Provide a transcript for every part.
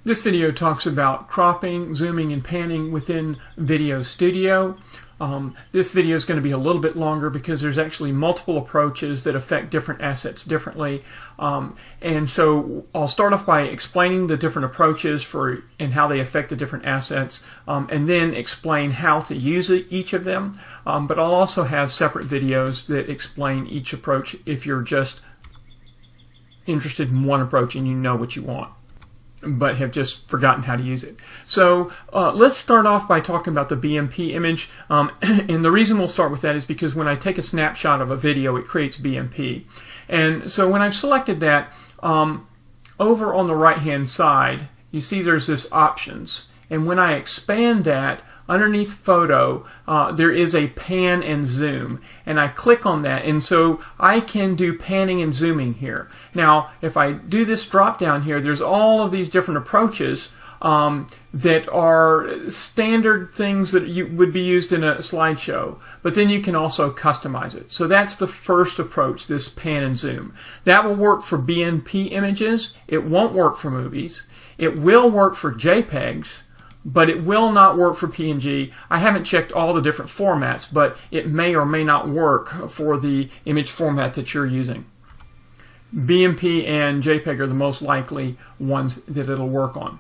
This video talks about cropping, zooming, and panning within VideoStudio. This video is going to be a little bit longer because there's actually multiple approaches that affect different assets differently. And so I'll start off by explaining the different approaches and how they affect the different assets, and then explain how to use each of them. But I'll also have separate videos that explain each approach if you're just interested in one approach and you know what you want, but have just forgotten how to use it. So let's start off by talking about the Bmp image. And the reason we'll start with that is because when I take a snapshot of a video, it creates Bmp. And so when I've selected that, over on the right-hand side, you see there's this options. And when I expand that, underneath photo, there is a pan and zoom, and I click on that, and so I can do panning and zooming here. Now, if I do this drop down here, there's all of these different approaches that are standard things that would be used in a slideshow, but then you can also customize it. So that's the first approach, this pan and zoom. That will work for Bmp images. It won't work for movies. It will work for JPEGs, but it will not work for PNG. I haven't checked all the different formats, but it may or may not work for the image format that you're using. BMP and JPEG are the most likely ones that it'll work on.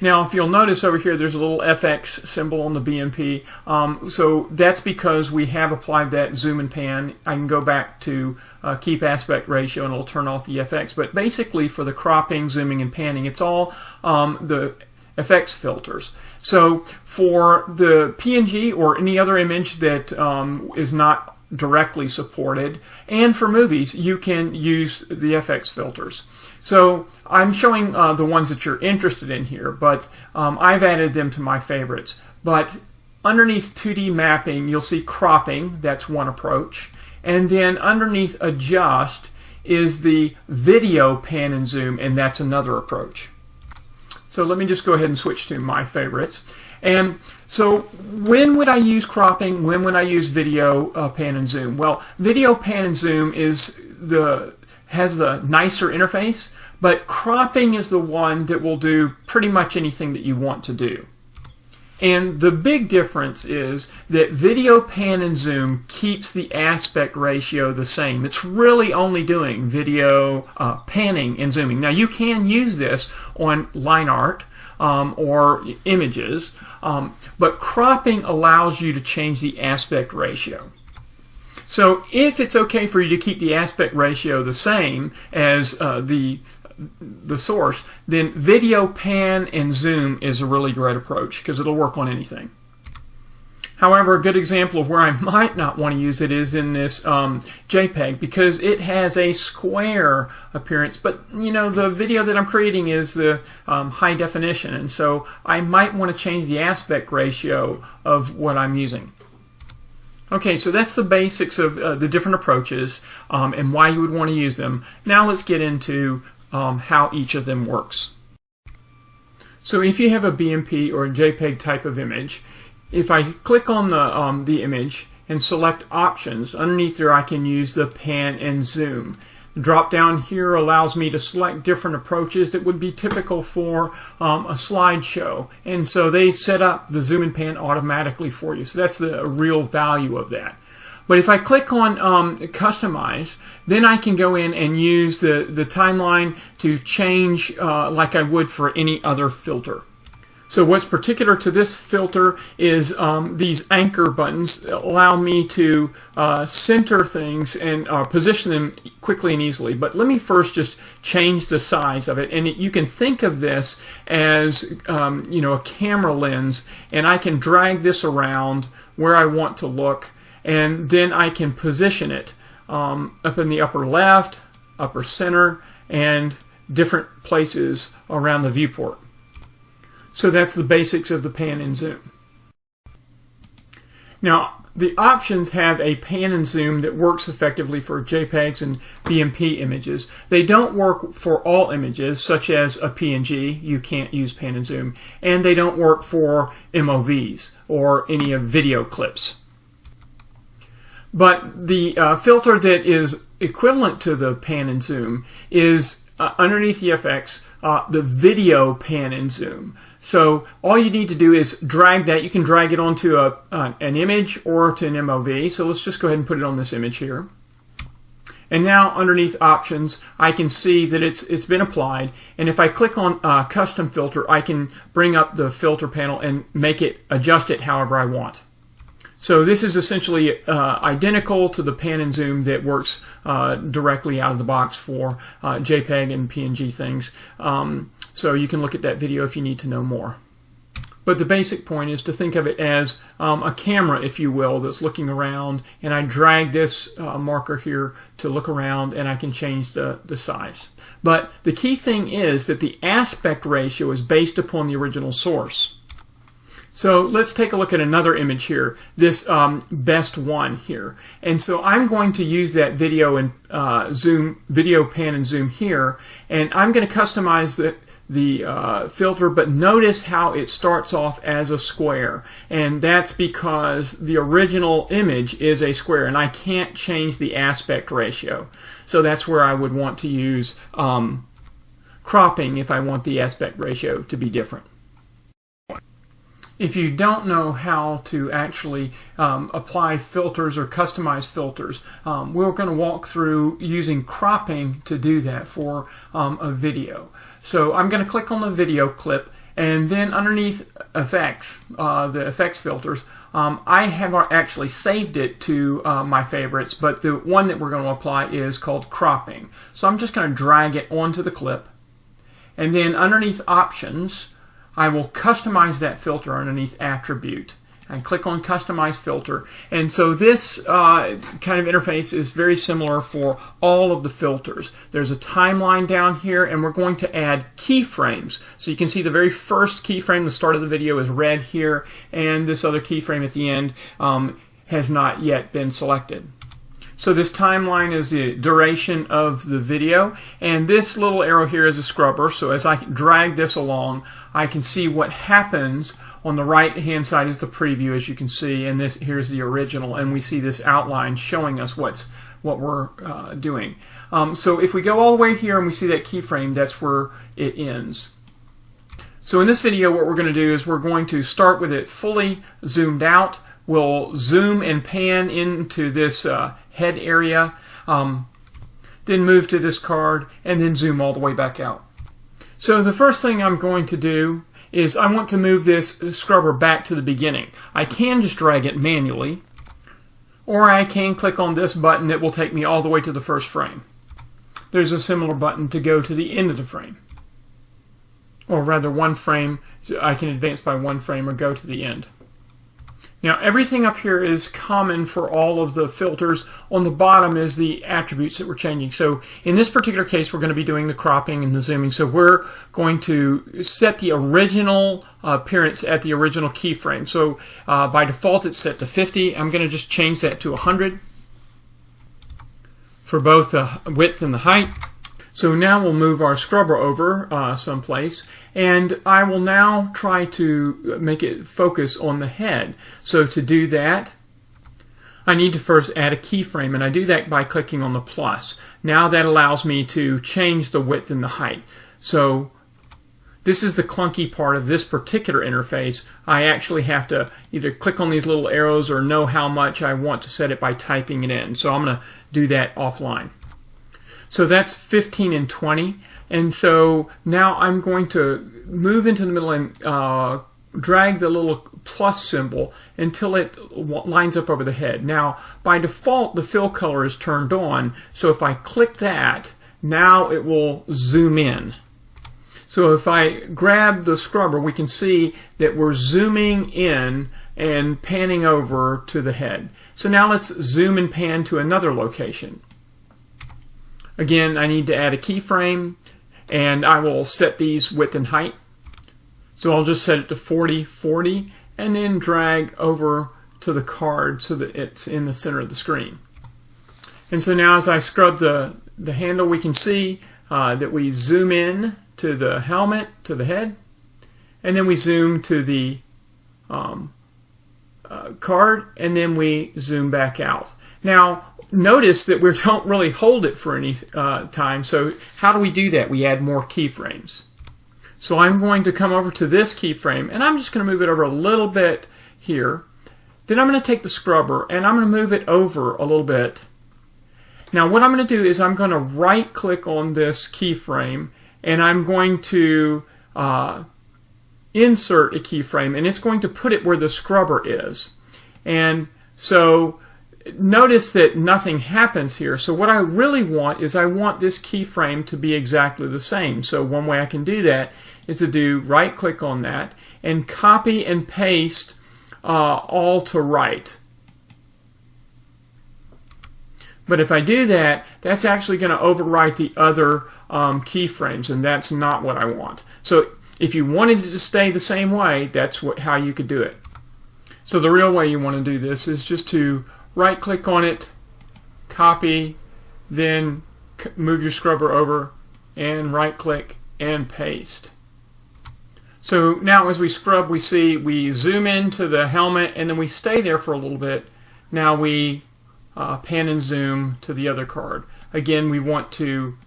Now, if you'll notice over here, there's a little FX symbol on the BMP. So that's because we have applied that zoom and pan. I can go back to keep aspect ratio and it'll turn off the FX. But basically for the cropping, zooming, and panning, it's all the FX filters. So for the PNG or any other image that is not directly supported, and for movies, you can use the FX filters. So I'm showing the ones that you're interested in here, but I've added them to my favorites. But underneath 2D mapping, you'll see cropping. That's one approach. And then underneath adjust is the video pan and zoom, and that's another approach. So let me just go ahead and switch to my favorites. And so when would I use cropping? When would I use video pan and zoom? Well, video pan and zoom has the nicer interface, but cropping is the one that will do pretty much anything that you want to do. And the big difference is that video pan and zoom keeps the aspect ratio the same. It's really only doing video panning and zooming. Now you can use this on line art or images, but cropping allows you to change the aspect ratio. So if it's okay for you to keep the aspect ratio the same as the source, then video pan and zoom is a really great approach because it'll work on anything. However, a good example of where I might not want to use it is in this JPEG, because it has a square appearance, but you know, the video that I'm creating is the high definition, and so I might want to change the aspect ratio of what I'm using. Okay, so that's the basics of the different approaches and why you would want to use them. Now let's get into how each of them works. So if you have a BMP or a JPEG type of image, if I click on the image and select options, underneath there I can use the pan and zoom. The drop down here allows me to select different approaches that would be typical for a slideshow, and so they set up the zoom and pan automatically for you. So that's the real value of that. But if I click on Customize, then I can go in and use the timeline to change like I would for any other filter. So what's particular to this filter is these anchor buttons that allow me to center things and position them quickly and easily. But let me first just change the size of it. And you can think of this as you know, a camera lens, and I can drag this around where I want to look, and then I can position it up in the upper left, upper center, and different places around the viewport. So that's the basics of the pan and zoom. Now, the options have a pan and zoom that works effectively for JPEGs and BMP images. They don't work for all images, such as a PNG. You can't use pan and zoom. And they don't work for MOVs or any of video clips. But the filter that is equivalent to the pan and zoom is underneath the FX, the video pan and zoom. So all you need to do is drag that. You can drag it onto an image or to an MOV. So let's just go ahead and put it on this image here. And now underneath options, I can see that it's been applied. And if I click on custom filter, I can bring up the filter panel and adjust it however I want. So this is essentially identical to the pan and zoom that works directly out of the box for JPEG and PNG things. So you can look at that video if you need to know more. But the basic point is to think of it as a camera, if you will, that's looking around, and I drag this marker here to look around, and I can change the size. But the key thing is that the aspect ratio is based upon the original source. So let's take a look at another image here, this best one here. And so I'm going to use that video and video pan and zoom here, and I'm going to customize the filter, but notice how it starts off as a square, and that's because the original image is a square and I can't change the aspect ratio. So that's where I would want to use cropping if I want the aspect ratio to be different. If you don't know how to actually apply filters or customize filters, we're going to walk through using cropping to do that for a video. So I'm going to click on the video clip, and then underneath effects, the effects filters, I have actually saved it to my favorites, but the one that we're going to apply is called cropping. So I'm just going to drag it onto the clip, and then underneath options, I will customize that filter underneath attribute and click on customize filter. And so this kind of interface is very similar for all of the filters. There's a timeline down here, and we're going to add keyframes. So you can see the very first keyframe, the start of the video, is red here, and this other keyframe at the end has not yet been selected. So this timeline is the duration of the video, and this little arrow here is a scrubber. So as I drag this along, I can see what happens. On the right hand side is the preview, as you can see, and here's the original, and we see this outline showing us what we're doing. So if we go all the way here and we see that keyframe, that's where it ends. So in this video, what we're going to do is we're going to start with it fully zoomed out. We'll zoom and pan into this head area, then move to this card, and then zoom all the way back out. So the first thing I'm going to do is I want to move this scrubber back to the beginning. I can just drag it manually, or I can click on this button that will take me all the way to the first frame. There's a similar button to go to the end of the frame. Or rather, one frame, I can advance by one frame or go to the end. Now everything up here is common for all of the filters. On the bottom is the attributes that we're changing. So in this particular case, we're going to be doing the cropping and the zooming. So we're going to set the original appearance at the original keyframe. So by default it's set to 50. I'm going to just change that to 100 for both the width and the height. So now we'll move our scrubber over someplace, and I will now try to make it focus on the head. So to do that, I need to first add a keyframe, and I do that by clicking on the plus. Now that allows me to change the width and the height. So this is the clunky part of this particular interface. I actually have to either click on these little arrows or know how much I want to set it by typing it in. So I'm going to do that offline. So that's 15 and 20, and so now I'm going to move into the middle and drag the little plus symbol until it lines up over the head. Now by default the fill color is turned on, so if I click that, now it will zoom in. So if I grab the scrubber, we can see that we're zooming in and panning over to the head. So now let's zoom and pan to another location. Again, I need to add a keyframe, and I will set these width and height. So I'll just set it to 40, 40, and then drag over to the card so that it's in the center of the screen. And so now as I scrub the handle, we can see that we zoom in to the helmet, to the head, and then we zoom to the card, and then we zoom back out. Now notice that we don't really hold it for any time, so how do we do that? We add more keyframes. So I'm going to come over to this keyframe, and I'm just going to move it over a little bit here. Then I'm going to take the scrubber and I'm going to move it over a little bit. Now what I'm going to do is I'm going to right click on this keyframe, and I'm going to insert a keyframe, and it's going to put it where the scrubber is. And so notice that nothing happens here. So what I really want is I want this keyframe to be exactly the same. So one way I can do that is to do right click on that and copy and paste all to right. But if I do that, that's actually going to overwrite the other keyframes, and that's not what I want. So if you wanted it to stay the same way, that's how you could do it. So the real way you want to do this is just to right click on it, copy, then move your scrubber over, and right click and paste. So now as we scrub, we see we zoom into the helmet, and then we stay there for a little bit. Now we pan and zoom to the other card. Again, we want to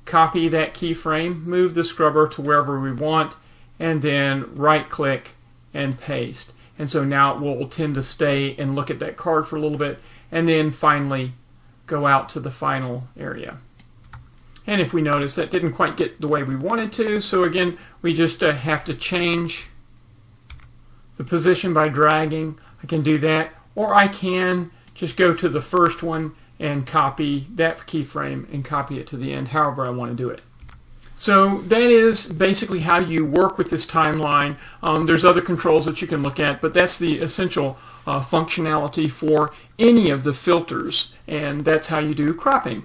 copy that keyframe, move the scrubber to wherever we want, and then right click and paste. And so now it will tend to stay and look at that card for a little bit, and then finally go out to the final area. And if we notice that didn't quite get the way we wanted to, so again we just have to change the position by dragging. I can do that, or I can just go to the first one and copy that keyframe and copy it to the end, however I want to do it. So that is basically how you work with this timeline. There's other controls that you can look at, but that's the essential functionality for any of the filters, and that's how you do cropping.